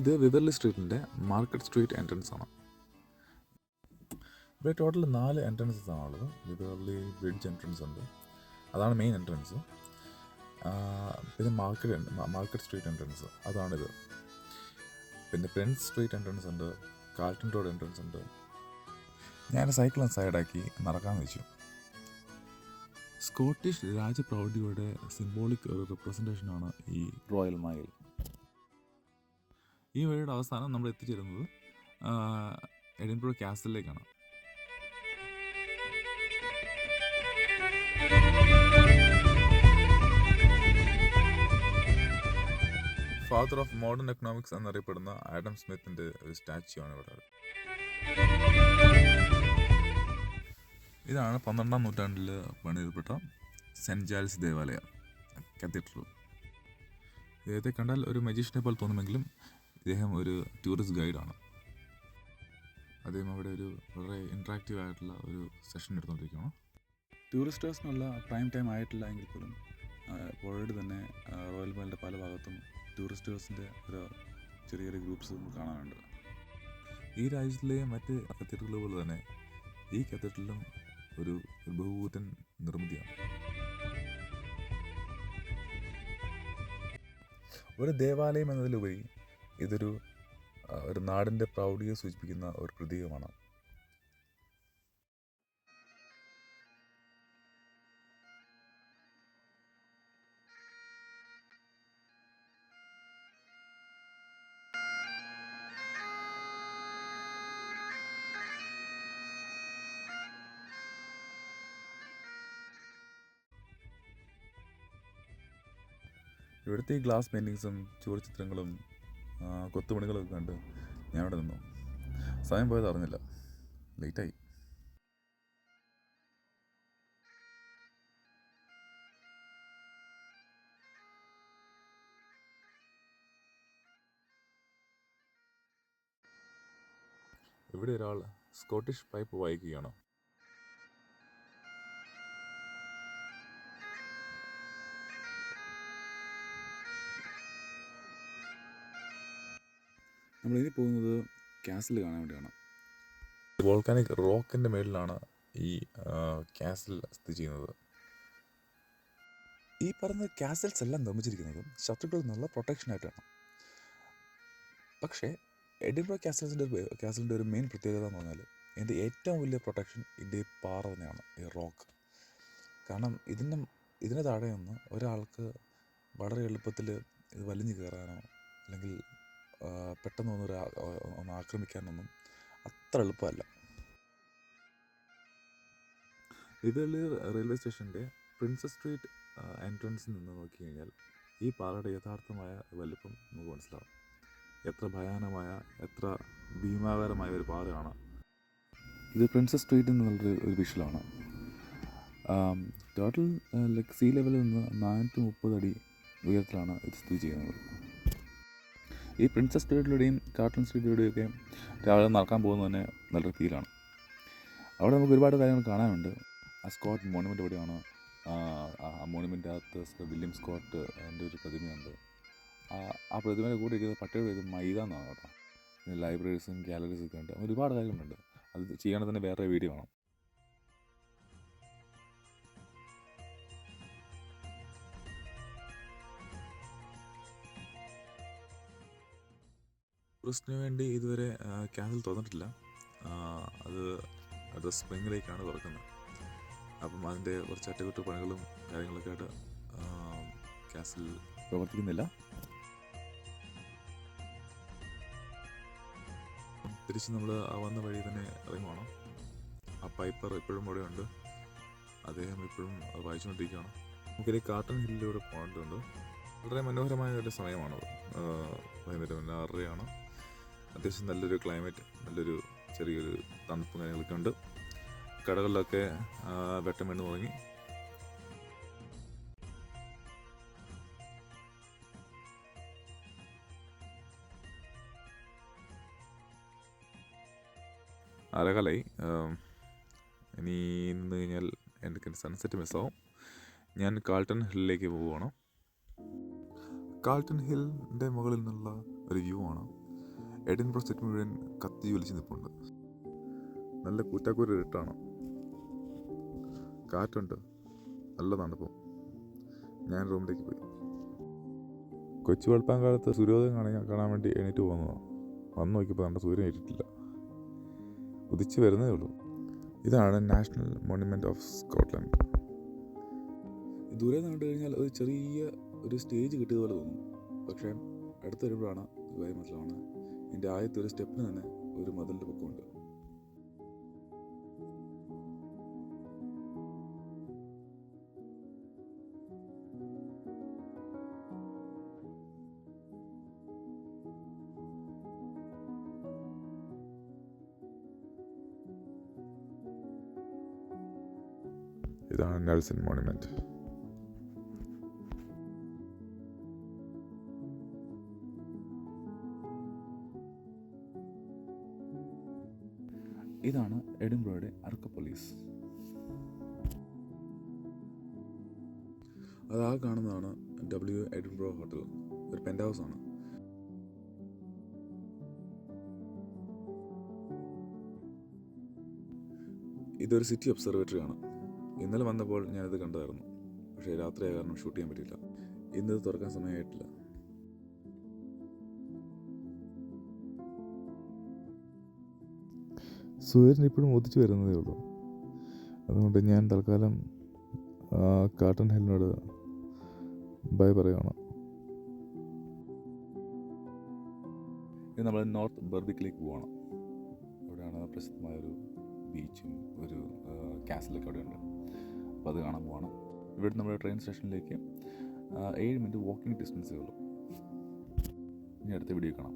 ഇത് വിവർലി സ്ട്രീറ്റിൻ്റെ market street entrance ആണ്. ഇവിടെ ടോട്ടൽ 4 എൻട്രൻസസ് ആണുള്ളത്. വിവർലി ബ്രിഡ്ജ് എൻട്രൻസ് ഉണ്ട്, അതാണ് മെയിൻ എൻട്രൻസ്. പിന്നെ മാർക്കറ്റ് സ്ട്രീറ്റ് എൻട്രൻസ്, അതാണിത്. പിന്നെ പ്രിൻസ് സ്ട്രീറ്റ് എൻട്രൻസ് ഉണ്ട്, കാൾട്ടൺ റോഡ് എൻട്രൻസ് ഉണ്ട്. ഞാൻ സൈക്കിൾ സൈഡാക്കി നടക്കാമെന്ന് വെച്ചു. സ്കോട്ടിഷ് രാജപ്രൗഢിയുടെ സിംബോളിക് ഒരു റെപ്രസെൻറ്റേഷനാണ് ഈ റോയൽ മൈൽ. ഈ വഴിയുടെ അവസാനം നമ്മൾ എത്തിച്ചേരുന്നത് എഡിൻബറോ കാസലിലേക്കാണ്. ഫാദർ ഓഫ് മോഡേൺ എക്കണോമിക്സ് എന്നറിയപ്പെടുന്ന ആഡം സ്മിത്തിൻ്റെ ഒരു സ്റ്റാച്യു ആണ് ഇവിടെ. ഇതാണ് 12-ാം നൂറ്റാണ്ടിൽ പണിയപ്പെട്ട സെൻറ്റ് ജാൽസ് ദേവാലയം, കത്തീഡ്രൽ. ഇദ്ദേഹത്തെ കണ്ടാൽ ഒരു മജീഷ്യനെ പോലെ തോന്നുമെങ്കിലും ഇദ്ദേഹം ഒരു ടൂറിസ്റ്റ് ഗൈഡാണ്. അദ്ദേഹം അവിടെ ഒരു വളരെ ഇൻട്രാക്റ്റീവ് ആയിട്ടുള്ള ഒരു സെഷൻ എടുത്തുകൊണ്ടിരിക്കുകയാണ്. ടൂറിസ്റ്റേഴ്സിനുള്ള പ്രൈം ടൈം ആയിട്ടില്ല എങ്കിൽ പോലും പുഴയുടെ തന്നെ റോയൽ മൈലിൻ്റെ പല ഭാഗത്തും ടൂറിസ്റ്റേഴ്സിൻ്റെ ഒരു ചെറിയ ഗ്രൂപ്പ്സ് നമുക്ക് കാണാനുണ്ട്. ഈ രാജ്യത്തിലെ മറ്റ് കത്തീഡ്രലുകൾ പോലെ തന്നെ ഈ കത്തീഡ്രലും ഒരു ബഹുകൂറ്റൻ നിർമ്മിതിയാണ്. ഒരു ദേവാലയം എന്നതിലുപരി ഇതൊരു നാടിൻ്റെ പ്രൗഢിയെ സൂചിപ്പിക്കുന്ന ഒരു പ്രതീകമാണ്. ഇവിടുത്തെ ഈ ഗ്ലാസ് പെയിൻറ്റിങ്സും ചുവർച്ചിത്രങ്ങളും കൊത്തുപണികളൊക്കെ കണ്ട് ഞാൻ അവിടെ നിന്നു. സമയം പോയത് അറിഞ്ഞില്ല, ലേറ്റായി. ഇവിടെ ഒരാൾ സ്കോട്ടിഷ് പൈപ്പ് വായിക്കുകയാണ്. നമ്മളിനി പോകുന്നത് കാസിൽ കാണാൻ വേണ്ടിയാണ്. വോൾക്കാനിക് റോക്കിൻ്റെ മേളിലാണ് ഈ കാസിൽ സ്ഥിതി ചെയ്യുന്നത്. ഈ പറഞ്ഞ കാസിൽസ് എല്ലാം നിർമ്മിച്ചിരിക്കുന്നത് ശത്രുക്കളിൽ നിന്നുള്ള പ്രൊട്ടക്ഷനായിട്ടാണ്. പക്ഷേ എഡിൻബറോ കാസിലിൻ്റെ ഒരു മെയിൻ പ്രത്യേകത എന്ന് പറഞ്ഞാൽ ഇതിൻ്റെ ഏറ്റവും വലിയ പ്രൊട്ടക്ഷൻ ഇതിൻ്റെ ഈ പാറ തന്നെയാണ്, ഈ റോക്ക്. കാരണം ഇതിന് താഴെ നിന്ന് ഒരാൾക്ക് വളരെ എളുപ്പത്തിൽ ഇത് വലിഞ്ഞു കയറാനോ അല്ലെങ്കിൽ പെട്ടെന്ന് ഒന്ന് ആക്രമിക്കാനൊന്നും അത്ര എളുപ്പമല്ല. വിവർലി റെയിൽവേ സ്റ്റേഷൻ്റെ പ്രിൻസസ് സ്ട്രീറ്റ് എൻട്രൻസിൽ നിന്ന് നോക്കി കഴിഞ്ഞാൽ ഈ പാറയുടെ യഥാർത്ഥമായ വലിപ്പം നമുക്ക് മനസ്സിലാവും. എത്ര ഭയാനകമായ, എത്ര ഭീമാകരമായ ഒരു പാറയാണ് ഇത്. പ്രിൻസസ് സ്ട്രീറ്റിൽ നിന്നുള്ളൊരു വിഷ്വലാണ്. ടോട്ടൽ സീ ലെവലിൽ നിന്ന് 430 അടി ഉയരത്തിലാണ് ഇത് സ്ഥിതി ചെയ്യുന്നത്. ഈ പ്രിൻസസ് സ്ട്രീറ്റിലൂടെയും കാൾട്ടൺ സ്ട്രീറ്റിലൂടെയൊക്കെ രാവിലെ നടക്കാൻ പോകുന്നത് തന്നെ നല്ലൊരു ഫീലാണ്. അവിടെ നമുക്ക് ഒരുപാട് കാര്യങ്ങൾ കാണാനുണ്ട്. ആ സ്കോട്ട് മോണുമെൻ്റ് എവിടെയാണ്. ആ മോണുമെൻ്റ് അകത്ത് വില്യം സ്കോട്ട് എൻ്റെ ഒരു പ്രതിമയുണ്ട്. ആ പ്രതിമയുടെ കൂടെ ഇരിക്കുന്ന പട്ടിയുടെ പേര് മൈദ എന്നാണ് കേട്ടോ. പിന്നെ ലൈബ്രറീസും ഗാലറീസും ഒക്കെ ഉണ്ട്. ഒരുപാട് കാര്യങ്ങളുണ്ട്. അത് ചെയ്യണമെങ്കിൽ തന്നെ വേറെ വീഡിയോ വേണം. ടൂറിസ്റ്റിന് വേണ്ടി ഇതുവരെ കാസിൽ തുറന്നിട്ടില്ല. അത് സ്പ്രിങ്ങിലേക്കാണ് തുറക്കുന്നത്. അപ്പം അതിൻ്റെ കുറച്ച് അറ്റകുറ്റപ്പണികളും കാര്യങ്ങളൊക്കെ ആയിട്ട് കാസിൽ പ്രവർത്തിക്കുന്നില്ല. തിരിച്ച് നമ്മൾ വന്ന വഴി തന്നെ ഇറങ്ങുവാണ്. ആ പൈപ്പർ ഇപ്പോഴും അവിടെ ഉണ്ട്. അദ്ദേഹം ഇപ്പോഴും വായിച്ചുകൊണ്ടിരിക്കുകയാണ്. നമുക്കിത് കാൾട്ടൺ ഹില്ലിലൂടെ പോകേണ്ടതുണ്ട്. വളരെ മനോഹരമായ ഒരു സമയമാണത്. വൈകുന്നേരം 6:30 അത്യാവശ്യം നല്ലൊരു ക്ലൈമറ്റ്, നല്ലൊരു ചെറിയൊരു തണുപ്പും കാര്യങ്ങളൊക്കെ ഉണ്ട്. കടകളിലൊക്കെ വെട്ടം വീണ് തുടങ്ങി. അരകാലായി. ഇനി നിന്ന് കഴിഞ്ഞാൽ എനിക്ക് സൺസെറ്റ് മിസ്സാവും. ഞാൻ കാൾട്ടൺ ഹില്ലിലേക്ക് പോവുകയാണ്. കാൾട്ടൺ ഹില്ലിൻ്റെ മുകളിൽ നിന്നുള്ള ഒരു വ്യൂ ആണ്. എഡിൻബ്രോ സെറ്റ് മുഴുവൻ കത്തി ഒലിച്ച് നിൽപ്പുണ്ട്. നല്ല കൂറ്റാക്കൂര ഇട്ടാണ്, കാറ്റുണ്ട്, നല്ല തണുപ്പും. ഞാൻ റൂമിലേക്ക് പോയി. കൊച്ചു വെളുപ്പാൻ കാലത്ത് സൂര്യോദയം കാണാൻ വേണ്ടി എണീറ്റ് പോകുന്നതാണ്. വന്ന് നോക്കിയപ്പോൾ നമ്മുടെ സൂര്യൻ ഏറ്റിട്ടില്ല, ഉദിച്ച് വരുന്നതേ ഉള്ളൂ. ഇതാണ് നാഷണൽ മോണുമെൻ്റ് ഓഫ് സ്കോട്ട്ലൻഡ്. ദൂരെ നിന്ന് കണ്ടു കഴിഞ്ഞാൽ ഒരു ചെറിയ ഒരു സ്റ്റേജ് കിട്ടിയതുപോലെ തോന്നും. പക്ഷേ അടുത്ത് വരുമ്പോഴാണ് കാര്യം മനസ്സിലാവുന്നത്. ഇതിൻ്റെ ആദ്യത്തെ ഒരു സ്റ്റെപ്പിന് തന്നെ ഒരു മതിലിൻ്റെ പൊക്കമുണ്ട്. ഇതാണ് നെൽസൺ മോണുമെൻറ്റ്. ഇതാണ് എഡിൻബ്രോയുടെ അർക്കപ്പോളീസ്. അതാ കാണുന്നതാണ് എഡിൻബ്രോ ഹോട്ടൽ, ഒരു പെൻ്റ് ഹൗസാണ്. ഇതൊരു സിറ്റി ഒബ്സർവേറ്ററി ആണ്. ഇന്നലെ വന്നപ്പോൾ ഞാനിത് കണ്ടതായിരുന്നു. പക്ഷേ രാത്രിയായ കാരണം ഷൂട്ട് ചെയ്യാൻ പറ്റിയില്ല. ഇന്നത് തുറക്കാൻ സമയമായിട്ടില്ല. സൂര്യൻ ഇപ്പോഴും ഉദിച്ചു വരുന്നതേ ഉള്ളൂ. അതുകൊണ്ട് ഞാൻ തൽക്കാലം കാട്ടൺ ഹില്ലിനോട് ബൈ പറയുകയാണ്. ഇത് നമ്മൾ നോർത്ത് ബർബിക്കിലേക്ക് പോകണം. അവിടെയാണ് പ്രസിദ്ധമായൊരു ബീച്ചും ഒരു കാസിലൊക്കെ അവിടെയുണ്ട്. അപ്പോൾ അത് കാണാൻ പോകണം. ഇവിടെ നമ്മുടെ ട്രെയിൻ സ്റ്റേഷനിലേക്ക് 7 മിനിറ്റ് വാക്കിംഗ് ഡിസ്റ്റൻസേ ഉള്ളൂ. ഇനി അടുത്ത വീഡിയോ കാണാം.